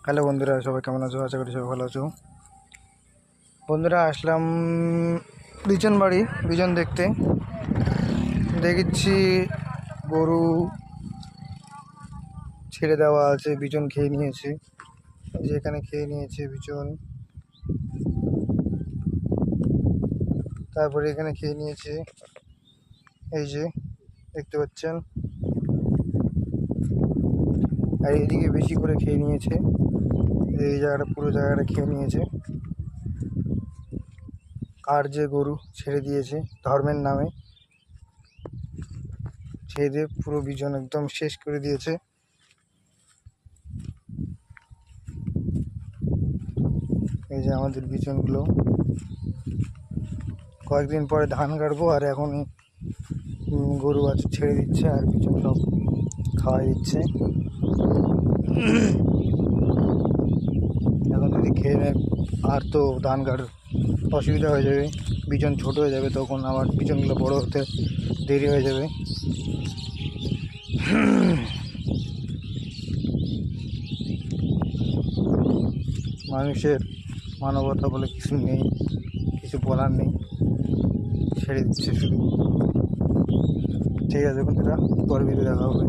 Hello বন্ধুরা, সবাই কেমন আছো? আশা করি সবাই ভালো আছো। বন্ধুরা, আসলাম বিজন দেখতে। দেখছি গরু ছেড়ে দেওয়া আছে, বিজন খেয়ে নিয়েছে। এই যে এখানে খেয়ে নিয়েছে বিজন, তারপরে এখানে খেয়ে নিয়েছে, এই যে দেখতে পাচ্ছেন। আর এইদিকে বেশি করে খেয়ে নিয়েছে, এই জায়গাটা পুরো জায়গাটা খেয়ে নিয়েছে। আর যে গরু ছেড়ে দিয়েছে ধর্মের নামে, ছেড়ে দিয়ে পুরো বিজন একদম শেষ করে দিয়েছে। এই যে আমাদের বিচনগুলো, কয়েকদিন পরে ধান কাটবো, আর এখন গরু বাছুর ছেড়ে দিচ্ছে আর বিচন সব খাওয়াই দিচ্ছে। এখন যদি খেয়ে নেয় আর তো ধান কাটার অসুবিধা হয়ে যাবে, বিচন ছোট হয়ে যাবে, তখন আবার বিচনগুলো বড় হতে দেরি হয়ে যাবে। মানুষের মানবতা বলে কিছু নেই, কিছু বলার নেই, ছেড়ে দিচ্ছে শুধু। ঠিক আছে বন্ধুরা, পরে ভিডিও দেখা হবে।